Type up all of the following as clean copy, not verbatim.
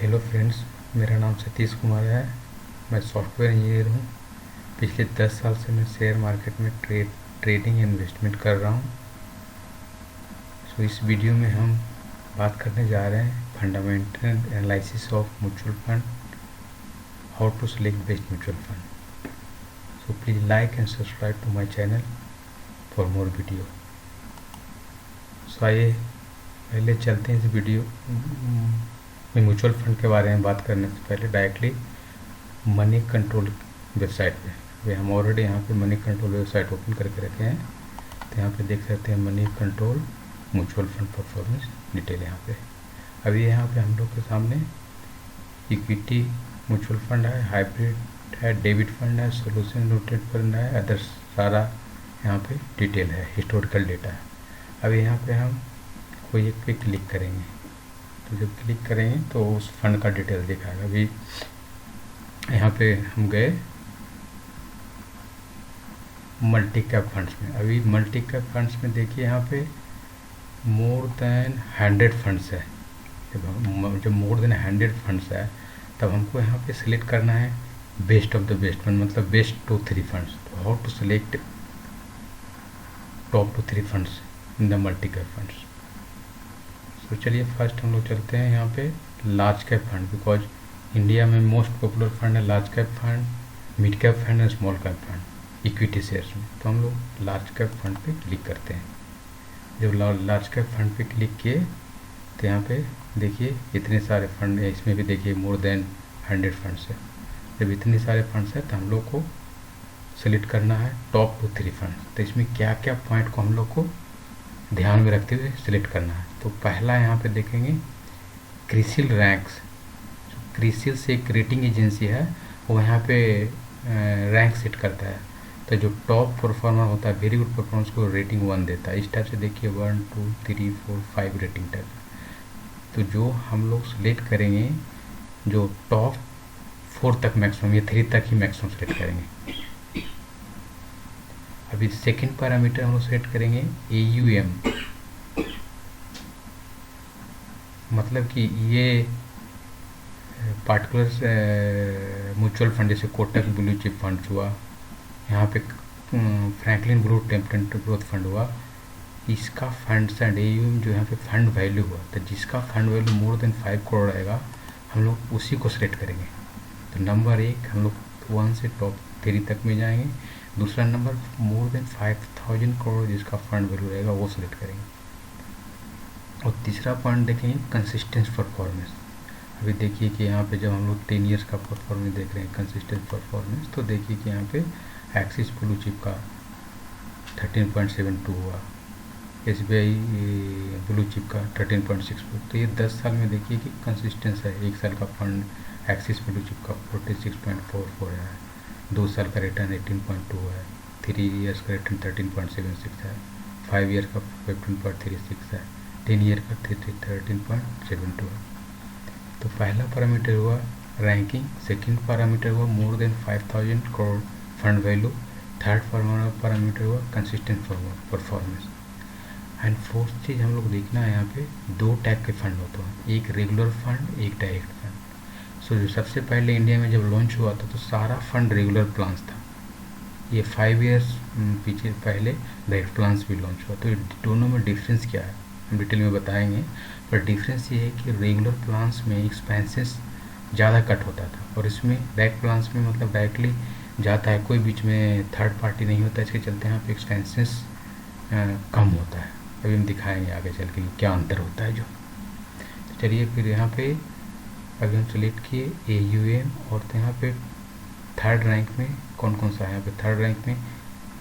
Hello friends, मेरा नाम सतीश कुमार है। मैं सॉफ्टवेयर इंजीनियर हूँ। पिछले 10 साल से मैं शेयर मार्केट में ट्रेडिंग इन्वेस्टमेंट कर रहा हूँ। इस वीडियो में हम बात करने जा रहे हैं fundamental analysis of mutual fund, how to select best mutual fund. Please like and subscribe to my channel for more video. आइए पहले चलते हैं इस वीडियो में। म्यूचुअल फंड के बारे में बात करने से पहले डायरेक्टली मनी कंट्रोल वेबसाइट पे हम ऑलरेडी यहाँ पे मनी कंट्रोल वेबसाइट ओपन करके रखे हैं। तो यहाँ पे देख सकते हैं money control mutual fund performance detail. यहाँ पे अभी यहाँ पे हम लोग के सामने इक्विटी म्यूचुअल फंड है, हाइब्रिड है, डेबिट फंड है, सोल्यूशन म्यूचुअल फंड है, अदर सारा यहाँ पे डिटेल है, हिस्टोरिकल डेटा है। अभी यहाँ पे हम कोई एक पे क्लिक करेंगे तो जब क्लिक करेंगे तो उस फंड का डिटेल दिखाएगा। अभी यहाँ पे हम गए मल्टी कैप फंड्स में। अभी मल्टी कैप फंड्स में देखिए यहाँ पे मोर देन 100 फंड्स है। जब मोर देन 100 फंड्स है तब हमको यहाँ पे सिलेक्ट करना है best of the best fund, मतलब बेस्ट 2-3 फंड्स। तो how to select top 2-3 funds in the multi cap funds. तो चलिए फर्स्ट हम लोग चलते हैं यहाँ पे large cap fund, because India में मोस्ट पॉपुलर फंड है large cap fund, mid cap fund और small cap fund equity shares में। तो हम लोग लार्ज कैप फंड पे क्लिक करते हैं। जब लार्ज कैप फंड पे क्लिक किए तो यहाँ पे देखिए इतने सारे फंड है। इसमें भी देखिए मोर देन 100 फंड्स है। जब इतने सारे फंड्स हैं तो हम लोग को सेलेक्ट करना है टॉप 2-3 फंड। तो इसमें क्या क्या पॉइंट को हम लोग को ध्यान में रखते हुए सिलेक्ट करना है। तो पहला यहाँ पे देखेंगे क्रिसिल रैंक्स। क्रिसिल से एक रेटिंग एजेंसी है, वो यहाँ पे रैंक सेट करता है। तो जो टॉप परफॉर्मर होता है, वेरी गुड परफॉर्मेंस को रेटिंग 1 देता है। इस टाइप से देखिए 1, 2, 3, 4, 5 रेटिंग टाइप। तो जो हम लोग सेलेक्ट करेंगे जो टॉप 4 तक मैक्सिमम या 3 तक ही मैक्सिमम सेलेक्ट करेंगे। अभी सेकंड पैरामीटर हम लोग सेलेक्ट करेंगे AUM, मतलब कि ये पार्टिकुलर म्यूचुअल फंड जैसे कोटक ब्लू चिप फंड हुआ, यहाँ पे फ्रैंकलिन ब्लू टेम्परेंट ग्रोथ फंड हुआ, इसका फंड्स एंड AUM जो यहाँ पे फंड वैल्यू हुआ, तो जिसका fund value more than 5 crore रहेगा हम लोग उसी को सिलेक्ट करेंगे। तो नंबर 1 हम लोग 1 से टॉप 3 तक में जाएंगे। दूसरा नंबर मोर देन 5000 करोड़ जिसका फंड वैल्यू रहेगा वो सिलेक्ट करेंगे। और तीसरा पॉइंट देखेंगे कंसिस्टेंट परफॉर्मेंस। अभी देखिए कि यहाँ पे जब हम लोग 10 ईयर्स का परफॉर्मेंस देख रहे हैं कंसिस्टेंट परफॉर्मेंस, तो देखिए कि यहाँ पे एक्सिस ब्लू चिप का 13.72 हुआ, SBI ब्लू चिप का 13.64। तो ये 10 साल में देखिए कि कंसिस्टेंस है। 1 साल का फंड एक्सिस ब्लू चिप का 46.44 है, 2 साल का रिटर्न 18.2 है, 3 ईयर्स का रिटर्न 13.76 है, 5 ईयर का 15.36 है, 10 ईयर का 13.72 है। तो पहला पैरामीटर हुआ रैंकिंग, सेकंड पैरामीटर हुआ more than 5000 crore fund value, third parameter हुआ कंसिस्टेंट परफॉर्मेंस, एंड फोर्थ चीज़ हम लोग देखना है यहाँ पे 2 टाइप के फंड होते हैं, एक रेगुलर फंड, एक डायरेक्ट फंड। सो जो सबसे पहले इंडिया में जब लॉन्च हुआ था तो सारा फंड रेगुलर प्लान्स था। ये 5 ईयर्स पीछे पहले डायरेक्ट प्लान्स भी लॉन्च हुआ। तो दोनों में डिफरेंस क्या है हम डिटेल में बताएंगे, पर डिफरेंस ये है कि रेगुलर प्लान्स में एक्सपेंसेस ज़्यादा कट होता था और इसमें डायरेक्ट प्लान्स में मतलब डायरेक्टली जाता है, कोई बीच में थर्ड पार्टी नहीं होता, इसके चलते यहाँ पे एक्सपेंसेस कम होता है। अभी हम दिखाएंगे आगे चल के क्या अंतर होता है जो। तो चलिए फिर यहाँ पे अभी हम सेलेक्ट किए AUM, और तो यहाँ पे थर्ड रैंक में कौन कौन सा है। यहाँ पे थर्ड रैंक में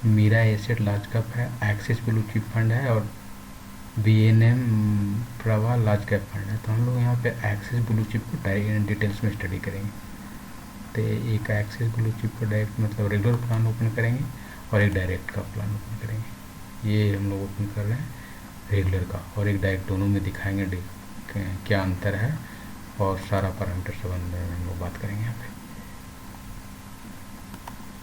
मीरा एसेट लार्ज कैप है, एक्सिस ब्लू चिप फंड है और BNM प्रवा लार्ज कैप फंड है। तो हम लोग यहाँ पे एक्सिस ब्लू चिप को डिटेल्स में स्टडी करेंगे। तो एक एक्सिस ब्लू चिप को डायरेक्ट मतलब रेगुलर प्लान ओपन करेंगे और एक डायरेक्ट का प्लान ओपन करेंगे। ये हम लोग ओपन कर रहे हैं रेगुलर का और एक डायरेक्ट, दोनों में दिखाएंगे क्या अंतर है और सारा पैरामीटर सब अंदर में हम लोग बात करेंगे यहाँ पे।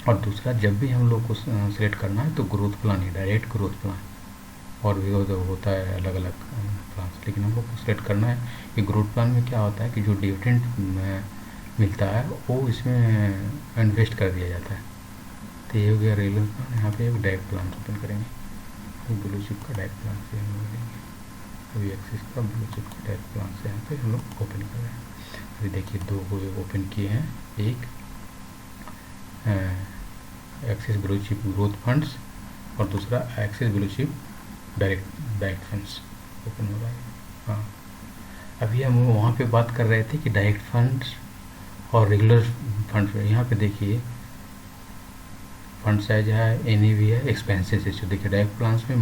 और दूसरा, जब भी हम लोग को सिलेक्ट करना है तो ग्रोथ प्लान ही, डायरेक्ट ग्रोथ प्लान, और भी होता है अलग अलग प्लान। लेकिन हम लोग को सिलेक्ट करना है कि ग्रोथ प्लान में क्या होता है कि जो डिविडेंड मिलता है वो इसमें इन्वेस्ट कर दिया जाता है। तो ये हो गया रेगुलर प्लान। यहाँ पे एक डायरेक्ट प्लान ओपन करेंगे, ब्लू चिप का डायरेक्ट प्लान से हम लोग लेंगे। अभी एक्सिस का ब्लू चिप का डायरेक्ट प्लान से यहाँ पे हम लोग ओपन कर रहे हैं। अभी देखिए दो को ओपन किए हैं, एक axis blue chip growth funds और दूसरा axis blue chip direct funds open हो रहा है। हाँ, अभी हम वहाँ पे बात कर रहे थे कि डायरेक्ट फंड्स और रेगुलर फंड्स। यहाँ पे देखिए फंड साइज है, एनईवी है, एक्सपेंसेस इशू। देखिए डायरेक्ट प्लान्स में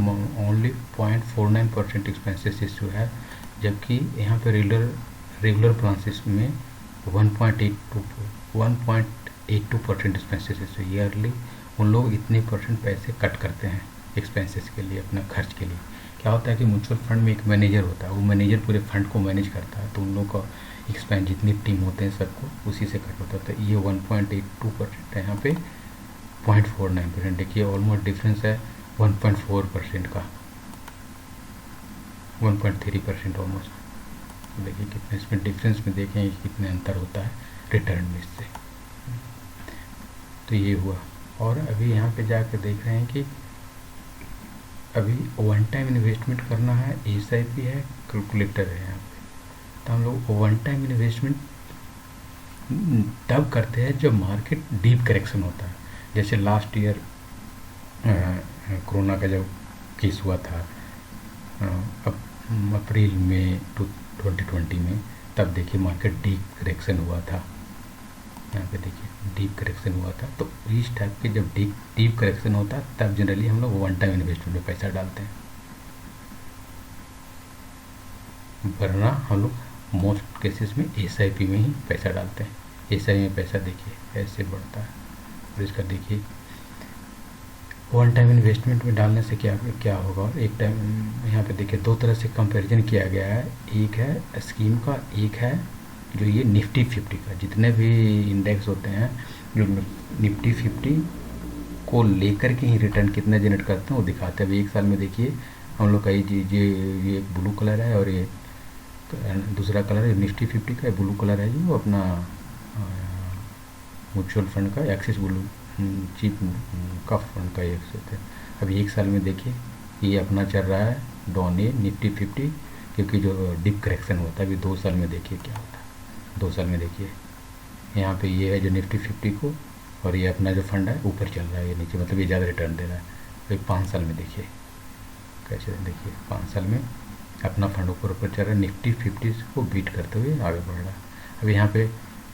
ओनली 0.49% एक्सपेंसेस इशू है, जबकि यहाँ पे रेगुलर प्लान्स में 1.82% एक्सपेंसेस इशू। ईयरली उन लोग इतने परसेंट पैसे कट करते हैं एक्सपेंसेस के लिए, अपना खर्च के लिए। क्या होता है कि म्यूचुअल फंड में एक मैनेजर होता है, वो मैनेजर पूरे फंड को मैनेज करता है, तो उन लोग का एक्सपेंस जितनी टीम होते हैं सबको उसी से कट होता है। तो ये 1.82% है, यहाँ पे 0.49%। देखिए ऑलमोस्ट डिफरेंस है 1.4% का, 1.3% ऑलमोस्ट। देखिए कितने इसमें डिफरेंस में देखें कितने अंतर होता है रिटर्न में इससे। तो ये हुआ। और अभी यहाँ पे जाकर देख रहे हैं कि अभी वन टाइम इन्वेस्टमेंट करना है, SIP है, कैलकुलेटर है यहाँ पे। तो हम लोग वन टाइम इन्वेस्टमेंट तब करते हैं जब मार्केट डीप करेक्शन होता है। जैसे लास्ट ईयर कोरोना का जब केस हुआ था अप्रैल में 2020 में, तब देखिए मार्केट डीप करेक्शन हुआ था। यहाँ पे देखिए डीप करेक्शन हुआ था। तो इस टाइप के जब डीप करेक्शन होता है तब जनरली हम लोग वन टाइम इन्वेस्टमेंट में पैसा डालते हैं, वरना हम लोग मोस्ट केसेस में SIP में ही पैसा डालते हैं। SIP में पैसा देखिए ऐसे बढ़ता है। और इसका देखिए वन टाइम इन्वेस्टमेंट में डालने से क्या होगा। और एक टाइम यहाँ पे देखिए दो तरह से कंपैरिजन किया गया है, एक है स्कीम का, एक है जो ये निफ्टी 50 का। जितने भी इंडेक्स होते हैं जो निफ्टी 50 को लेकर के ही रिटर्न कितना जनरेट करते हैं वो दिखाते हैं। अभी एक साल में देखिए हम लोग का ये ब्लू कलर है और ये दूसरा कलर है निफ्टी 50 का। ब्लू कलर है जो अपना म्यूचुअल फंड का एक्सिस ब्लू चिप का फंड का एक होता है। अभी एक साल में देखिए ये अपना चल रहा है डाउन, ये निफ्टी 50, क्योंकि जो डिप करेक्शन होता है। अभी 2 साल में देखिए क्या होता है। 2 साल में देखिए यहाँ पे ये है जो निफ्टी 50 को, और ये अपना जो फंड है ऊपर चल रहा है, ये नीचे, मतलब ये ज़्यादा रिटर्न दे रहा है। तो 5 साल में देखिए कैसे, देखिए 5 साल में अपना फंड ऊपर चल रहा है, निफ्टी 50 को बीट करते हुए आगे बढ़ रहा है। अब यहाँ पे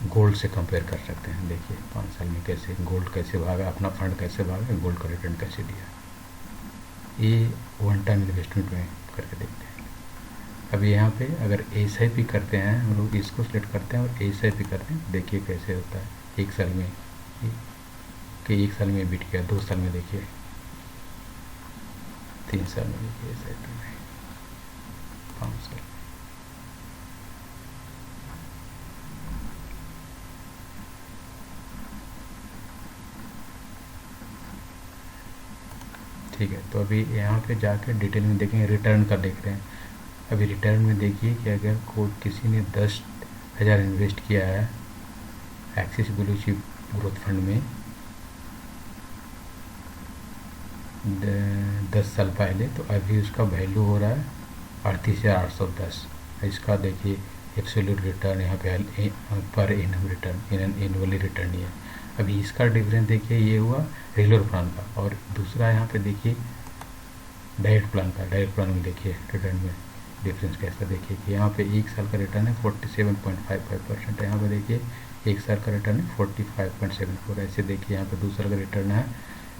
गोल्ड से कंपेयर कर सकते हैं। देखिए 5 साल में कैसे गोल्ड कैसे भागा, अपना फंड कैसे भागा, गोल्ड का रिटर्न कैसे दिया। ये वन टाइम इन्वेस्टमेंट में करके देखते हैं। अभी यहाँ पे अगर SIP करते हैं, हम लोग इसको सिलेक्ट करते हैं और SIP करते हैं, देखिए कैसे होता है। एक साल में कि 1 साल में बीट किया, 2 साल में देखिए, 3 साल में देखिए SIP में, 5 साल। ठीक है, तो अभी यहाँ पे जाकर डिटेल में देखेंगे, रिटर्न का देख रहे हैं। अभी रिटर्न में देखिए कि अगर कोई किसी ने 10,000 इन्वेस्ट किया है axis blue chip growth fund में 10 साल पहले, तो अभी उसका वैल्यू हो रहा है 38,810। इसका देखिए एब्सोल्यूट रिटर्न यहाँ पे per annum return, annually return ही है। अभी इसका डिफरेंस देखिए ये हुआ रेगुलर प्लान का, और दूसरा यहाँ पे देखिए डायरेक्ट प्लान का। डायरेक्ट प्लान में देखिए रिटर्न में डिफरेंस कैसा, देखिए कि यहाँ पे 1 साल का रिटर्न है 47.55%, यहाँ पे देखिए 1 साल का रिटर्न है 45.74। ऐसे देखिए यहाँ पे दूसरा का रिटर्न है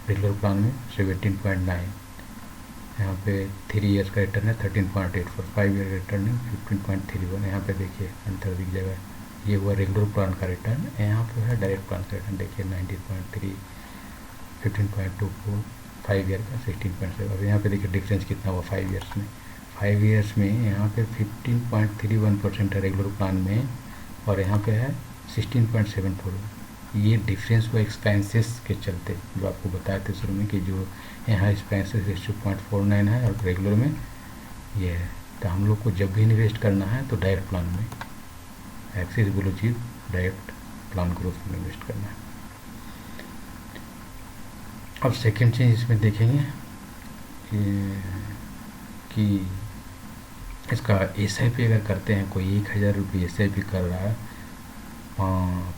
रेगुलर प्लान में 17.9, यहाँ पे 3 ईयर्स का रिटर्न है 13.84, 5 ईयर का रिटर्न है 15.31। यहाँ पे देखिए अंतर दिख जाएगा। ये हुआ रेगुलर प्लान का रिटर्न, यहाँ पे है डायरेक्ट प्लान का रिटर्न, देखिए 19.3, 15.24, 5 ईयर का 16.7। अब यहाँ पे देखिए डिफरेंस कितना हुआ 5 ईयर्स में। 5 ईयर्स में यहाँ पे 15.31% है रेगुलर प्लान में, और यहाँ पे है 16.74। ये डिफरेंस हुआ एक्सपेंसेस के चलते, जो आपको बताया शुरू में कि जो यहाँ एक्सपेंसेस रेशियो 0.49 है और रेगुलर में ये है तो हम लोग को जब भी इन्वेस्ट करना है तो डायरेक्ट प्लान में axis blue chip direct plan growth में इन्वेस्ट करना है। अब सेकेंड चीज़ इसमें देखेंगे कि इसका SIP अगर करते हैं, कोई 1000 रुपये SIP कर रहा है,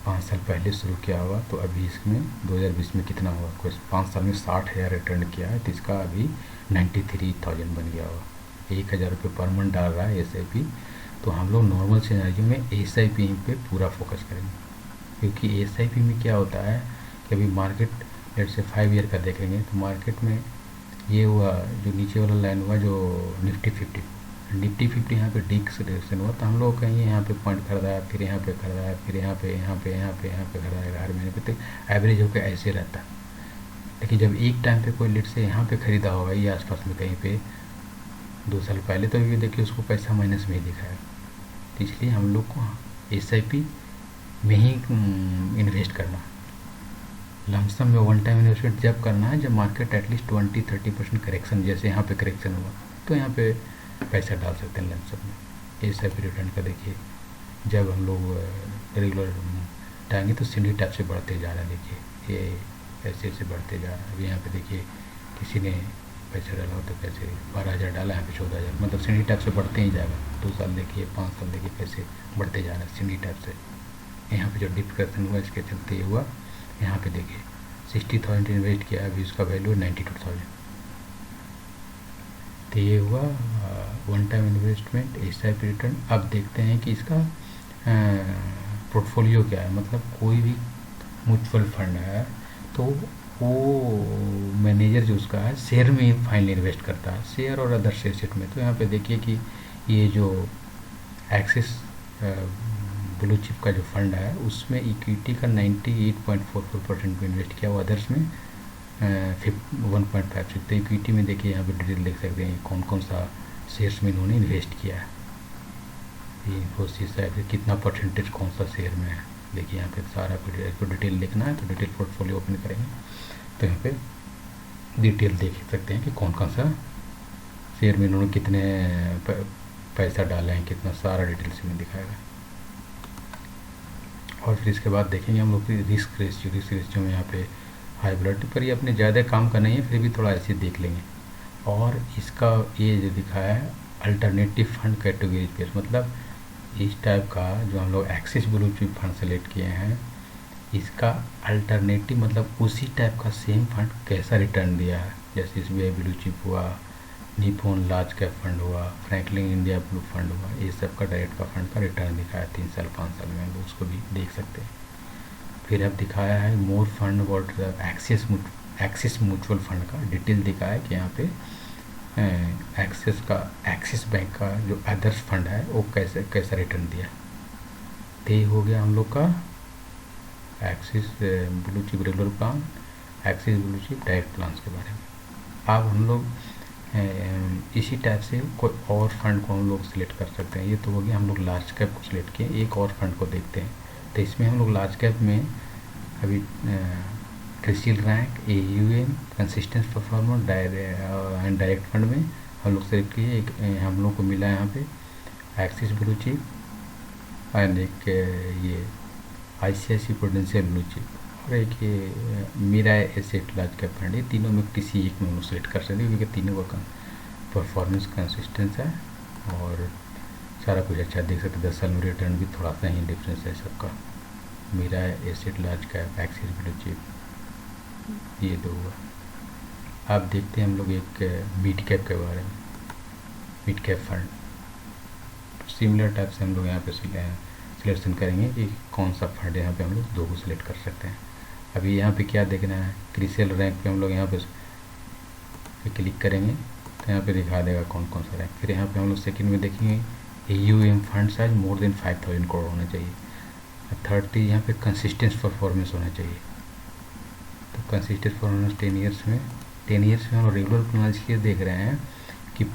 5 साल पहले शुरू किया हुआ, तो अभी इसमें 2020 में कितना हुआ, कोई 5 साल में 60,000 रिटर्न किया है, तो इसका अभी 93,000 बन गया हुआ। 1000 रुपये पर मंथ डाल रहा है SIP। तो हम लोग नॉर्मल सिनेरियो में SIP पे पूरा फोकस करेंगे, क्योंकि SIP में क्या होता है कि अभी मार्केट लेट से 5 ईयर का देखेंगे तो मार्केट में ये हुआ, जो नीचे वाला लाइन हुआ जो निफ्टी 50 यहाँ पे डिक्सलेरेशन हुआ, तो हम लोग कहीं यहाँ पे पॉइंट खरीदा है, फिर यहाँ पे खरीदा है, फिर यहाँ पे खरीदा है, हर महीने पे, तो एवरेज होकर ऐसे रहता है। लेकिन जब एक टाइम पे कोई लेट से यहाँ पे ख़रीदा होगा ये आसपास में कहीं पे 2 साल पहले, तो ये देखिए उसको पैसा माइनस में ही दिखाया। तो इसलिए हम लोग को SIP में ही इन्वेस्ट करना, लमसम में वन टाइम इन्वेस्टमेंट जब करना है जब मार्केट एटलीस्ट 20-30% करेक्शन, जैसे यहाँ पे करेक्शन हुआ तो यहाँ पे पैसा डाल सकते हैं लमसम में। SIP रिटर्न का देखिए, जब हम लोग रेगुलर डालेंगे तो सीढ़ी टाइप से बढ़ते जा रहा है, देखिए ये ऐसे ऐसे बढ़ते जा रहा है। अभी यहाँ पे देखिए किसी ने पैसा डाला हो तो कैसे 12,000 डाला, यहाँ पे 14,000, मतलब सीढ़ी टाइप से बढ़ते ही जाएगा। 2 साल देखिए, 5 साल देखिए कैसे बढ़ते जा रहा है सीढ़ी टाइप से। यहाँ पे जो डिप्रेशन हुआ इसके चलते ये हुआ। यहाँ पे देखिए 60,000 इन्वेस्ट किया, अभी उसका वैल्यू 92,000। तो ये हुआ one time investment SIP return. अब देखते हैं कि इसका पोर्टफोलियो क्या है, मतलब कोई भी म्यूचुअल फंड है तो वो मैनेजर जो उसका है शेयर में ही फाइनल इन्वेस्ट करता है, शेयर और अदर एसेट में। तो यहाँ पे देखिए कि ये जो एक्सिस ब्लू चिप का जो फंड है उसमें इक्विटी का 98.44% पे इन्वेस्ट किया हुआ, अदर्स में 1.56। तो इक्विटी में देखिए यहाँ पे डिटेल देख सकते हैं कौन कौन सा शेयर्स में इन्होंने इन्वेस्ट किया है। ये इन्फोसिस है, फिर कितना परसेंटेज कौन सा शेयर में है, देखिए यहाँ पे सारा कुछ डिटेल देखना है तो डिटेल पोर्टफोलियो ओपन करेंगे तो यहाँ पे डिटेल देख सकते हैं कि कौन कौन सा शेयर में इन्होंने कितने पैसा डाला है, कितना सारा डिटेल से में दिखाएगा। और फिर इसके बाद देखेंगे हम लोग रिस्क रेशियो में यहाँ पे हाई वोलेटिलिटी पर ये अपने ज़्यादा काम का नहीं है, फिर भी थोड़ा ऐसे देख लेंगे। और इसका ये जो दिखाया है अल्टरनेटिव फंड कैटेगरी पे, मतलब इस टाइप का जो हम लोग axis blue chip fund select किए हैं, इसका अल्टरनेटिव मतलब उसी टाइप का सेम फंड कैसा रिटर्न दिया है, जैसे SBI ब्लू चिप हुआ, निपॉन लार्ज कैप फंड हुआ, फ्रैंकलिन इंडिया ब्लू फंड हुआ, ये सब का डायरेक्ट का फंड का रिटर्न दिखाया 3 साल 5 साल में, हम लोग उसको भी देख सकते हैं। फिर अब दिखाया है more fund what Axis mutual fund का डिटेल दिखाया है कि यहाँ पे एक्सिस बैंक का जो अदर्स फंड है वो कैसा रिटर्न दिया। तो ये हो गया हम लोग का axis blue chip regular plan, axis blue chip direct plan के बारे में। अब हम लोग इसी टाइप से कोई और फंड को हम लोग सिलेक्ट कर सकते हैं। ये तो हो गया हम लोग लार्ज कैप को सिलेक्ट किए, एक और फंड को देखते हैं। तो इसमें हम लोग लार्ज कैप में अभी CRISIL rank, AUM, consistence performance and direct fund में हम लोग सिलेक्ट किए। एक हम लोग को मिला यहाँ पे एक्सिस ब्लू चिप एंड एक ये ICICI प्रूडेंशियल ब्लू चिप और एक ये मेरा एसेट लार्ज कैप फंड। ये तीनों में किसी एक में हम लोग सेलेक्ट कर सकते हैं, क्योंकि तीनों का परफॉर्मेंस कंसिस्टेंस है और सारा कुछ अच्छा देख सकते हैं। 10 साल में रिटर्न भी थोड़ा सा ही डिफरेंस है सबका। मेरा asset large cap, axis blue chip, ये दो हुआ। अब देखते हैं हम लोग एक मिड कैप के बारे में, mid cap fund. Similar type से हम लोग यहाँ पे सिलेक्शन करेंगे कि कौन सा फंड यहाँ पे हम लोग दो को सिलेक्ट कर सकते हैं। अभी यहाँ पे क्या देखना है, क्रिसिल रैंक पे हम लोग यहाँ पे क्लिक करेंगे तो यहाँ पे दिखा देगा कौन कौन सा रैंक। फिर यहाँ पे हम लोग सेकंड में देखेंगे AUM fund size more than 5,000 crore होना चाहिए। थर्ड चीज़ यहाँ पे कंसिस्टेंस परफॉर्मेंस होना चाहिए। तो कंसिस्टेंस परफॉर्मेंस 10 ईयर्स में हम रेगुलर प्लान इसलिए देख रहे हैं कि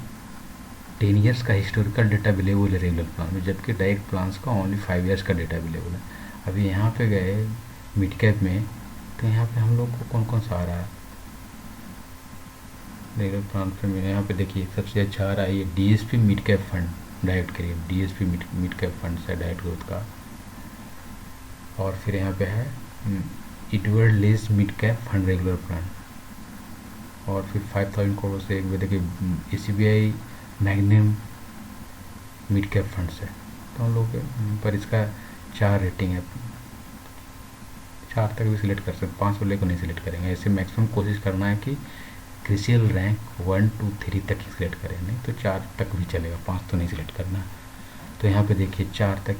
10 ईयर्स का हिस्टोरिकल डेटा अवेलेबल है रेगुलर प्लान में, जबकि डायरेक्ट प्लान्स का ओनली 5 ईयर्स का डेटा अवेलेबल है। अभी यहाँ पे गए मिड कैप में तो यहाँ पे हम लोग को कौन कौन सा आ रहा है, रेगुलर प्लान पे यहाँ पे देखिए सबसे अच्छा आ रहा है ये DSP mid cap fund direct करिए, डीएसपी मिड कैप फंड है डायरेक्ट ग्रोथ का। और फिर यहाँ पे है Edward less mid cap fund regular plan, और फिर 5000 करोड़ से एक देखिए एसबीआई मैग्निम मिड कैप फंड्स है। तो हम लोग पर इसका 4 रेटिंग है, 4 तक भी सिलेक्ट कर सकते, 5 वाले को नहीं सिलेक्ट करेंगे। ऐसे मैक्सिमम कोशिश करना है कि क्रिसियल रैंक 1 2 3 तक ही सिलेक्ट करें, नहीं तो 4 तक भी चलेगा, 5 तो नहीं सिलेक्ट करना। तो यहाँ पे देखिए 4 तक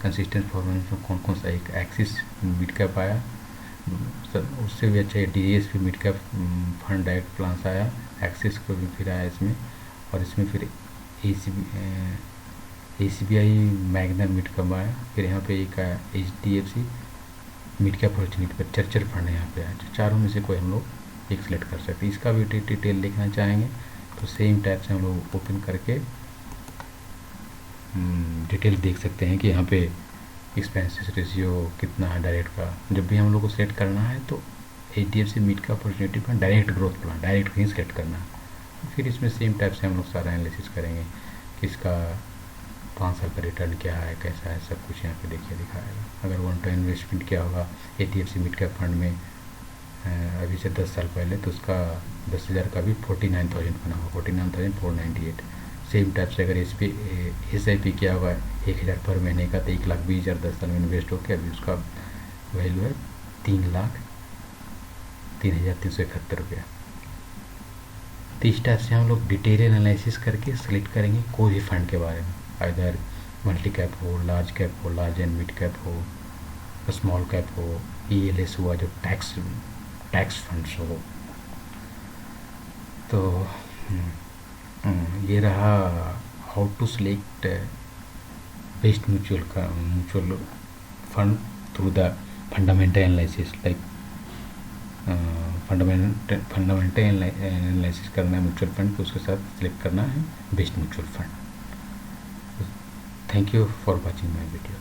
कंसिस्टेंट परफॉर्मेंस में कौन कौन सा, एक एक्सिस मिड कैप आया, उससे भी अच्छा D S P mid cap fund direct plans आया, एक्सिस को भी फिर आया इसमें, और इसमें फिर एसबीआई मैग्ना मिड कैप आया, फिर यहाँ पे एक आया एचडीएफसी मिड कैप अपॉर्चुनिटी पर चर्चर फंड यहाँ पे आया। तो चारों में से कोई हम लोग एक सिलेक्ट कर सकते हैं। इसका भी डिटेल देखना चाहेंगे तो सेम टाइप से हम लोग ओपन करके डिटेल देख सकते हैं कि यहाँ पे एक्सपेंसेस रेशियो कितना है डायरेक्ट का। जब भी हम लोग को सेलेक्ट करना है तो HDFC mid cap opportunity plan direct growth plan direct ही सेलेक्ट करना है। फिर इसमें सेम टाइप से हम लोग सारा एनालिसिस करेंगे कि इसका 5 साल का रिटर्न क्या है, कैसा है, सब कुछ यहाँ पे देखिए दिखाएगा। अगर वन टाइम इन्वेस्टमेंट क्या होगा एचडीएफसी मिड कैप फंड में अभी से 10 साल पहले, तो उसका 10,000 का भी 49,000 बना हुआ, 49,498। सेम टाइप से अगर एस आई पी किया हुआ है 1,000 पर महीने का, तो 1,20,000 10 साल में इन्वेस्ट होकर अभी उसका वैल्यू है 3,03,371 रुपया। तो इस टाइप से हम लोग डिटेल एनालिसिस करके सिलेक्ट करेंगे कोई भी फंड के बारे में, इधर मल्टी कैप हो, लार्ज कैप हो, लार्ज एंड मिड कैप हो, स्मॉल कैप हो, ईएलएस हुआ जो टैक्स फंड्स हो। तो ये रहा how to select best mutual fund through the fundamental analysis, like fundamental analysis करना है म्यूचुअल फंड, तो उसके साथ सिलेक्ट करना है best mutual fund. Thank you for watching my video.